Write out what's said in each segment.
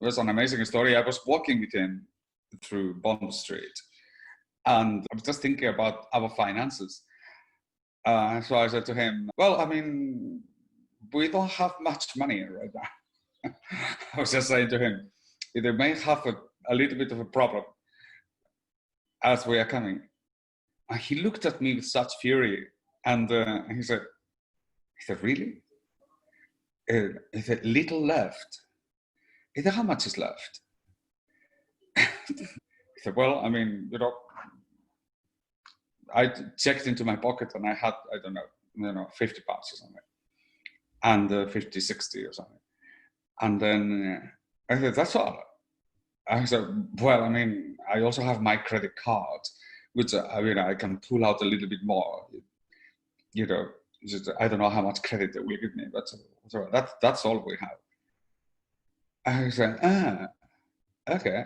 was an amazing story. I was walking with him through Bond Street, and I was just thinking about our finances. So I said to him, well, I mean, we don't have much money right now. I was just saying to him, they may have a little bit of a problem as we are coming. And he looked at me with such fury, and he said, really? He said, little left. He said, how much is left? He said, well, I mean, I checked into my pocket and I had, I don't know, 50 pounds or something, and 50, 60 or something. And then I said, that's all. I said, well, I mean, I also have my credit card, which I can pull out a little bit more. Just, I don't know how much credit they will give me, but that's all we have. I said, okay.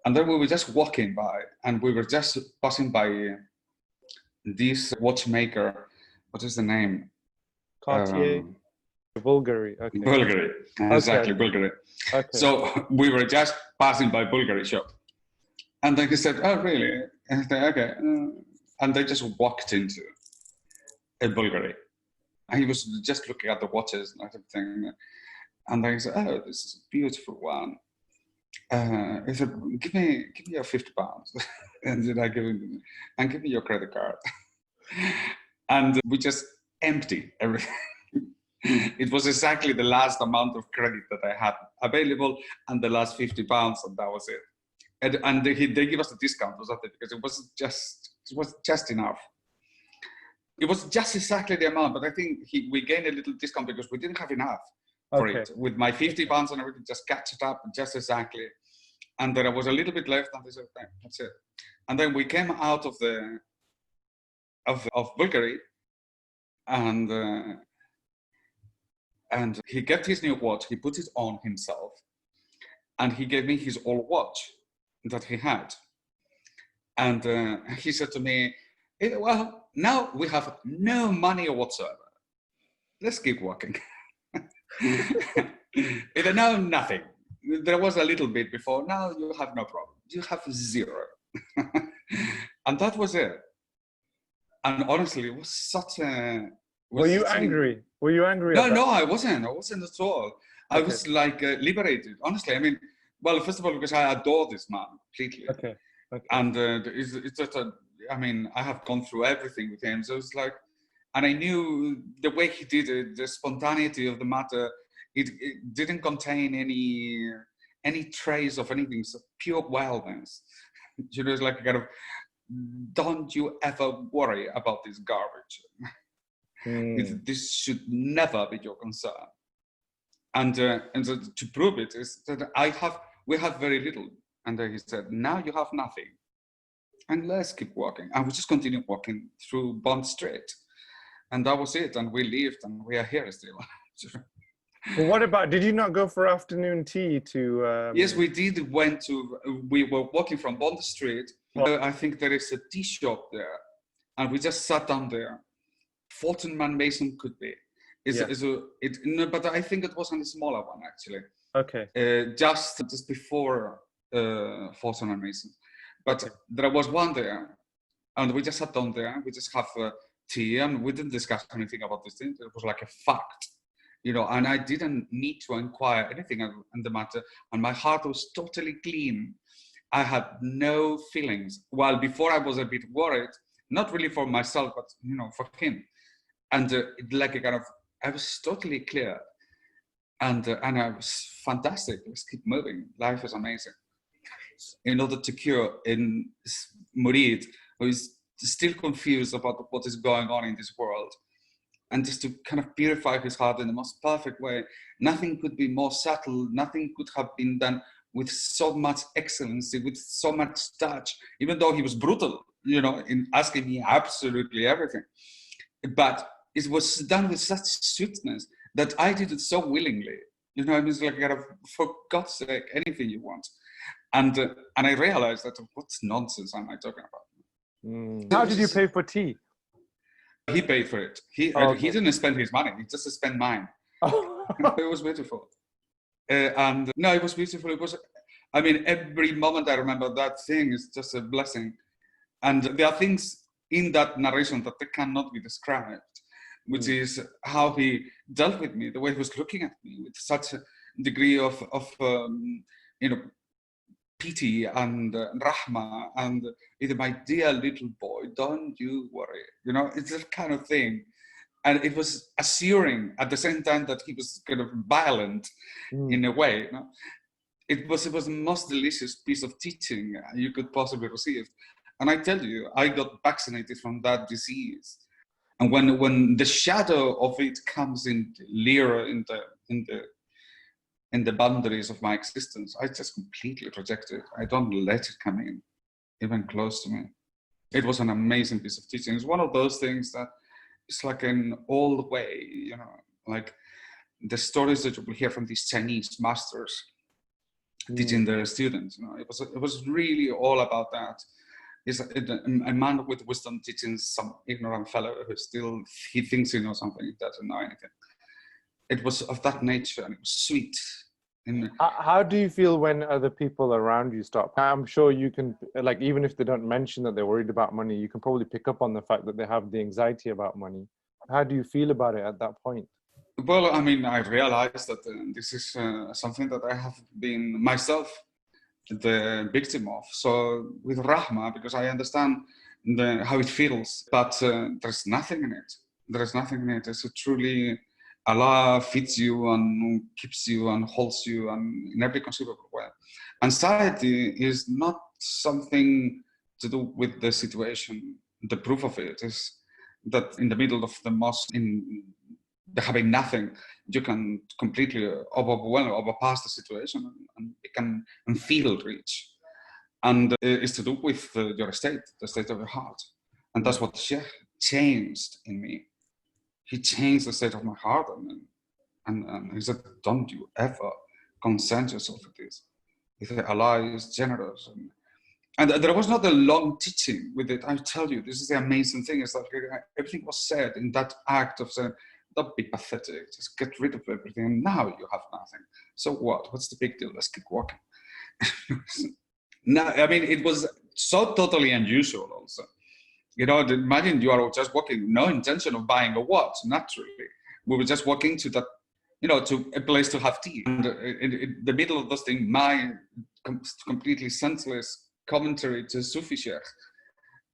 And then we were just walking by, and we were just passing by this watchmaker. What is the name? Cartier. Bvlgari. Okay. Bvlgari, exactly, okay. Bvlgari. Okay. So we were just passing by Bvlgari shop, and then he said, "Oh, really?" And I said, "Okay," and they just walked into a Bvlgari, and he was just looking at the watches and everything, and then he said, "Oh, this is a beautiful one." He said, "Give me your 50 pounds," and then I give him, and give me your credit card, and we just empty everything. It was exactly the last amount of credit that I had available, and the last 50 pounds, and that was it. And they give us a discount or something, because it was just enough. It was just exactly the amount, but I think we gained a little discount because we didn't have enough for it. With my 50 pounds and everything, just catch it up just exactly. And there was a little bit left, and they said, okay, that's it. And then we came out of Bvlgari, and he kept his new watch, he put it on himself, and he gave me his old watch that he had. And he said to me, well, now we have no money whatsoever. Let's keep walking. No, nothing. There was a little bit before. Now you have no problem. You have zero. And that was it. And honestly, it was such a... Were you angry? Were you angry? No, I wasn't. I wasn't at all. I was like liberated. Honestly, I mean, well, first of all, because I adore this man completely. Okay. And it's just I mean, I have gone through everything with him. So it's like, and I knew the way he did it, the spontaneity of the matter, it didn't contain any trace of anything. So pure wildness. It's like a kind of, don't you ever worry about this garbage. This should never be your concern. And to prove it is that we have very little. And he said, now you have nothing. And let's keep walking. And we just continued walking through Bond Street. And that was it. And we lived, and we are here still. Well, what about, did you not go for afternoon tea to... Yes, we did. We were walking from Bond Street. I think there is a tea shop there. And we just sat down there. Fortune Mason could be. But I think it was on a smaller one, actually. Okay. Just before Fortune Mason. But there was one there, and we just sat down there. We just have tea, and we didn't discuss anything about this thing. It was like a fact, and I didn't need to inquire anything on the matter, and my heart was totally clean. I had no feelings. Well, before I was a bit worried, not really for myself, but, for him. And I was totally clear, and I was fantastic. Let's keep moving. Life is amazing. In order to cure in Murid, who is still confused about what is going on in this world, and just to kind of purify his heart in the most perfect way. Nothing could be more subtle. Nothing could have been done with so much excellency, with so much touch, even though he was brutal, in asking me absolutely everything. But it was done with such sweetness that I did it so willingly. It's like, for God's sake, anything you want. And I realized that, what nonsense am I talking about? How did you pay for tea? He paid for it. He didn't spend his money. He just spent mine. It was beautiful. And no, it was beautiful. It was, I mean, every moment I remember that thing is just a blessing. And there are things in that narration that they cannot be described, which is how he dealt with me, the way he was looking at me with such a degree of you know, pity and rahma, and my dear little boy, don't you worry. You know, it's that kind of thing. And it was assuring at the same time that he was kind of violent in a way. You know? It was the most delicious piece of teaching you could possibly receive. And I tell you, I got vaccinated from that disease. And when the shadow of it comes in nearer in the boundaries of my existence, I just completely reject it. I don't let it come in, even close to me. It was an amazing piece of teaching. It's one of those things that it's like an old way, you know, like the stories that you will hear from these Chinese masters teaching their students. You know, it was really all about that. Is a man with wisdom teaching some ignorant fellow who still he thinks he knows something, he doesn't know anything. It was of that nature, and it was sweet. How do you feel when other people around you stop? I'm sure you can, like, even if they don't mention that they're worried about money, you can probably pick up on the fact that they have the anxiety about money. How do you feel about it at that point? Well, I mean, I realized that this is something that I have been myself the victim of. So with Rahma, because I understand how it feels, but there's nothing in it. There's nothing in it. It's a truly Allah feeds you and keeps you and holds you and in every conceivable way. Anxiety is not something to do with the situation. The proof of it is that in the middle of the mosque, in the having nothing, you can completely overpass the situation and feel rich. And it's to do with your state, the state of your heart. And that's what Sheikh changed in me. He changed the state of my heart, and he said, don't you ever consent yourself with this. He said, Allah is generous. And there was not a long teaching with it. I tell you, this is the amazing thing, is that everything was said in that act of saying, don't be pathetic, just get rid of everything, and now you have nothing. So what? What's the big deal? Let's keep walking. No, I mean, it was so totally unusual also. You know, imagine you are just walking, no intention of buying a watch, naturally. We were just walking to that, you know, to a place to have tea. And in the middle of those things, my completely senseless commentary to Sufi Sheikh,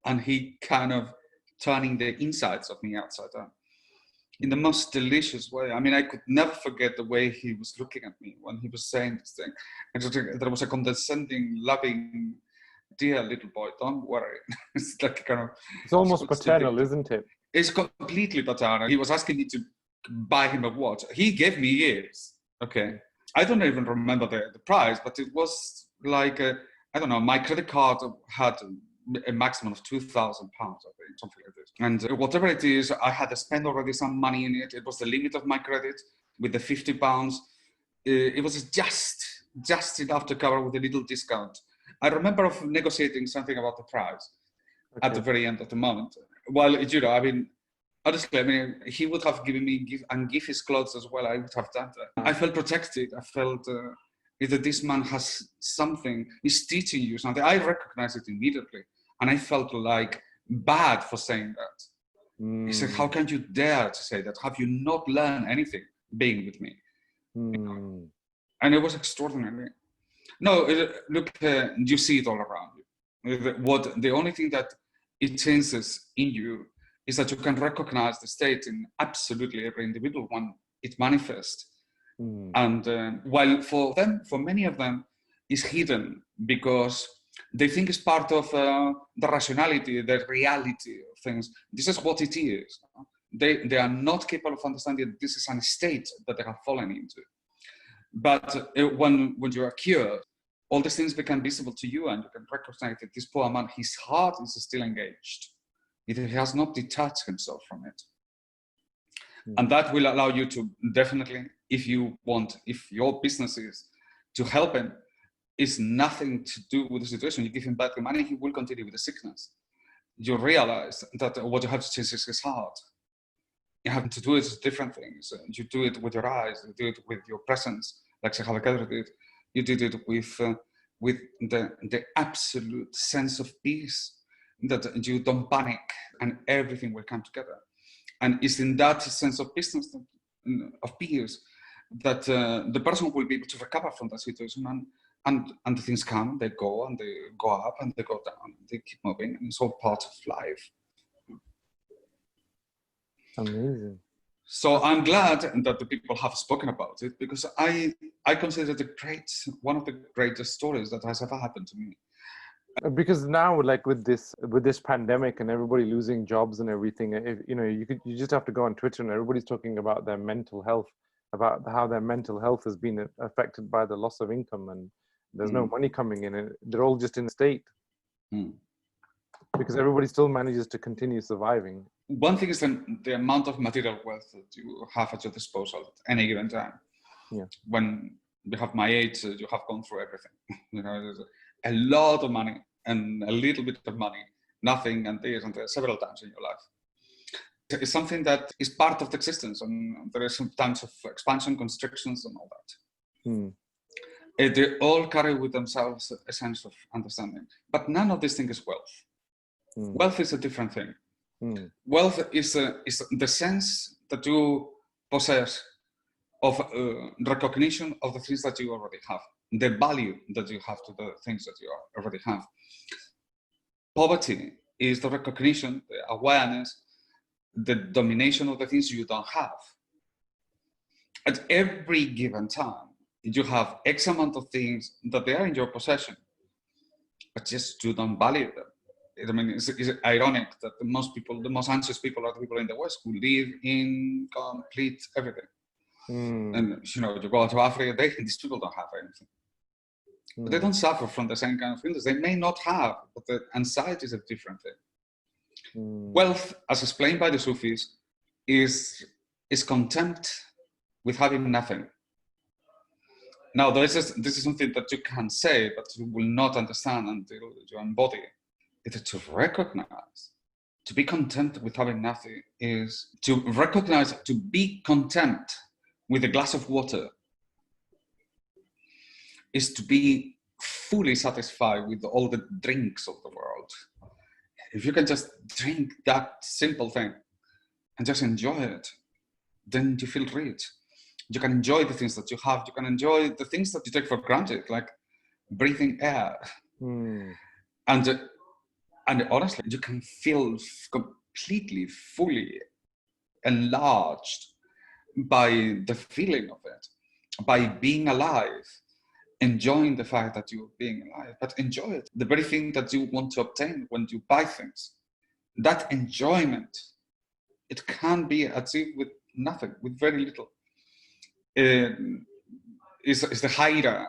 and he kind of turning the insides of me upside down in the most delicious way. I mean, I could never forget the way he was looking at me when he was saying this thing. And there was a condescending, loving, dear little boy, don't worry. It's like kind of... It's almost paternal, isn't it? It's completely paternal. He was asking me to buy him a watch. He gave me years, okay? I don't even remember the price, but it was like, I don't know, my credit card had a maximum of £2,000, I think, something like this. And whatever it is, I had to spend already some money in it. It was the limit of my credit with the £50. It was just enough to cover with a little discount. I remember of negotiating something about the price at the very end of the moment. Well, you know, I mean, honestly, I mean, he would have given me give his clothes as well. I would have done that. I felt protected. I felt that this man has something, he's teaching you something. I recognized it immediately. And I felt like bad for saying that. He said, how can you dare to say that? Have you not learned anything being with me? You know? And it was extraordinary. No, look, you see it all around you. The only thing that it changes in you is that you can recognize the state in absolutely every individual one. It manifests. And while for many of them, it's hidden because they think it's part of the rationality, the reality of things. This is what it is. They are not capable of understanding that this is a state that they have fallen into. But when you are cured, all these things become visible to you, and you can recognize that this poor man, his heart is still engaged. He has not detached himself from it. And that will allow you to definitely, if you want, if your business is to help him, is nothing to do with the situation. You give him back the money, he will continue with the sickness. You realize that what you have to change is his heart. You have to do it with different things. You do it with your eyes, you do it with your presence, like Shaykh Umar did. You did it with the absolute sense of peace, that you don't panic and everything will come together. And it's in that sense of peace, of peace, that the person will be able to recover from that situation, and the things come, they go, and they go up and they go down, and they keep moving, and it's all part of life. Amazing. So I'm glad that the people have spoken about it, because I consider it one of the greatest stories that has ever happened to me. Because now, like with this pandemic and everybody losing jobs and everything, you just have to go on Twitter and everybody's talking about their mental health, about how their mental health has been affected by the loss of income, and there's no money coming in, and they're all just in a state because everybody still manages to continue surviving. One thing is the amount of material wealth that you have at your disposal at any given time. Yeah. When you have my age, you have gone through everything. There's a lot of money and a little bit of money, nothing, and this and several times in your life. It's something that is part of the existence, and there are some times of expansion, constrictions, and all that. They all carry with themselves a sense of understanding, but none of this thing is wealth. Wealth is a different thing. Wealth is the sense that you possess of recognition of the things that you already have, the value that you have to the things that you already have. Poverty is the recognition, the awareness, the domination of the things you don't have. At every given time, you have X amount of things that they are in your possession, but just you don't value them. I mean, it's ironic that the most anxious people are the people in the West who live in complete everything. And you go to Africa, these people don't have anything. But they don't suffer from the same kind of things. They may not have, but the anxiety is a different thing. Wealth, as explained by the Sufis, is content with having nothing. Now, this is something that you can say, but you will not understand until you embody it. It's to recognize, to be content with having nothing, is to recognize, to be content with a glass of water, is to be fully satisfied with all the drinks of the world. If you can just drink that simple thing and just enjoy it, then you feel rich. You can enjoy the things that you have. You can enjoy the things that you take for granted, like breathing air. And honestly, you can feel completely, fully enlarged by the feeling of it, by being alive, enjoying the fact that you're being alive, but enjoy it. The very thing that you want to obtain when you buy things, that enjoyment, it can be achieved with nothing, with very little. Is the higher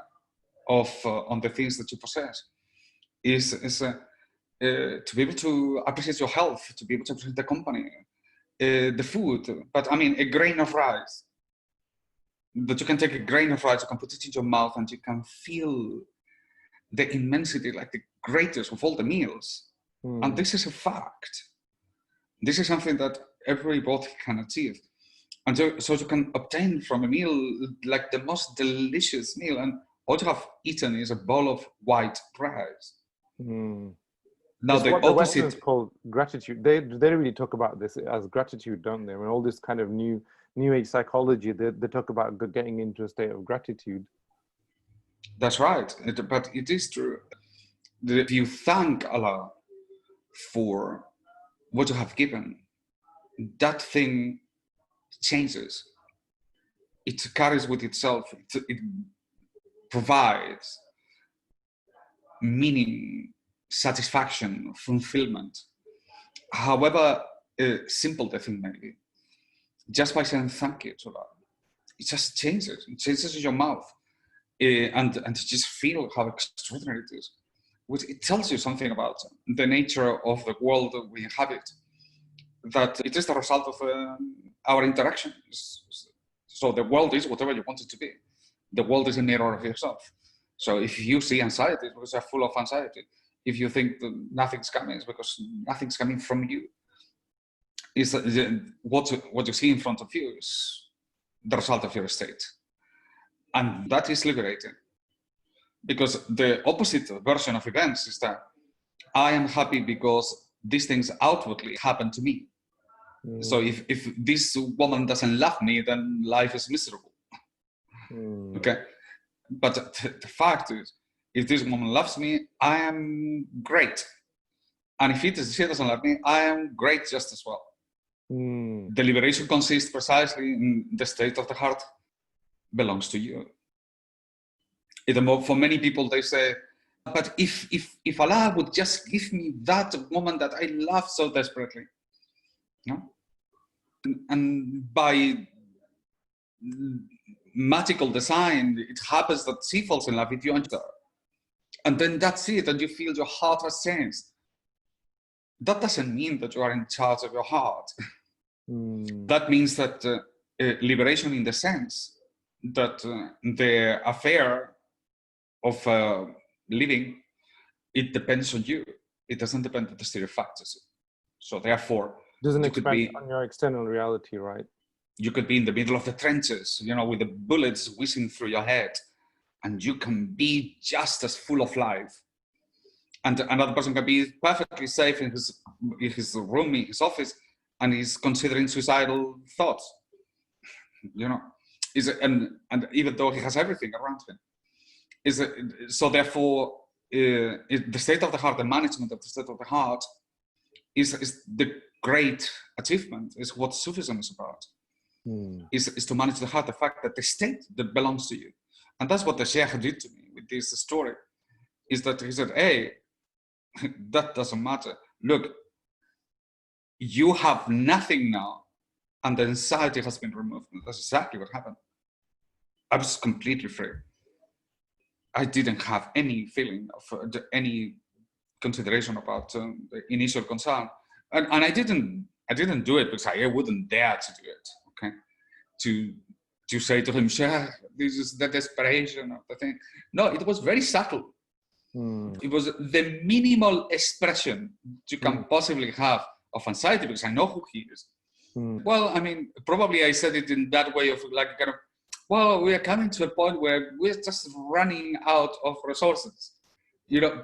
of on the things that you possess. Is to be able to appreciate your health, to be able to appreciate the company, the food. But I mean, a grain of rice, that you can take a grain of rice, you can put it in your mouth, and you can feel the immensity, like the greatest of all the meals. And this is a fact. This is something that everybody can achieve. And so you can obtain from a meal like the most delicious meal, and all you have eaten is a bowl of white rice. Now it's the what opposite. The Westerners call gratitude. They really talk about this as gratitude, don't they? I mean, all this kind of new age psychology, they talk about getting into a state of gratitude. That's right, but it is true. If you thank Allah for what you have given, that thing changes. It carries with itself, it provides meaning, satisfaction, fulfillment. However simple the thing may be, just by saying thank you to Allah, it just changes. It changes in your mouth, and you just feel how extraordinary it is. Which it tells you something about the nature of the world that we inhabit, that it is the result of our interactions. So the world is whatever you want it to be. The world is a mirror of yourself. So if you see anxiety, it's because you're full of anxiety. If you think that nothing's coming, it's because nothing's coming from you. What you see in front of you is the result of your state. And that is liberating. Because the opposite version of events is that I am happy because these things outwardly happen to me. So if this woman doesn't love me, then life is miserable. Okay. But the fact is, if this woman loves me, I am great. And if she doesn't love me, I am great just as well. The liberation consists precisely in the state of the heart belongs to you. For many people, they say, but if Allah would just give me that woman that I love so desperately, no? And by magical design, it happens that she falls in love with you, and then that's it, and you feel your heart has changed. That doesn't mean that you are in charge of your heart. That means that liberation in the sense that the affair of living, it depends on you. It doesn't depend on the exterior factors. So therefore, doesn't expand on your external reality, right? You could be in the middle of the trenches, with the bullets whizzing through your head, and you can be just as full of life. And another person can be perfectly safe in his room, in his office, and he's considering suicidal thoughts. And even though he has everything around him, so therefore, the state of the heart, the management of the state of the heart, is the great achievement. Is what Sufism is about. Is to manage the heart, the fact that the state that belongs to you, and that's what the Shaykh did to me with this story. Is that he said, "Hey, that doesn't matter. Look, you have nothing now, and the anxiety has been removed." And that's exactly what happened. I was completely free. I didn't have any feeling of any consideration about the initial concern, and I didn't do it because I wouldn't dare to do it. Okay, to say to him, "Shaykh, this is the desperation of the thing." No, it was very subtle. It was the minimal expression you can possibly have of anxiety, because I know who he is. Well, I mean, probably I said it in that way of like kind of, well, we are coming to a point where we're just running out of resources.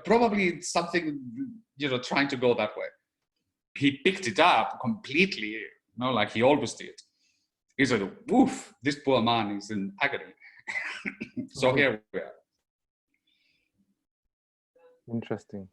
Probably it's something, trying to go that way. He picked it up completely, like he always did. He said, "Woof, this poor man is in agony." So here we are. Interesting.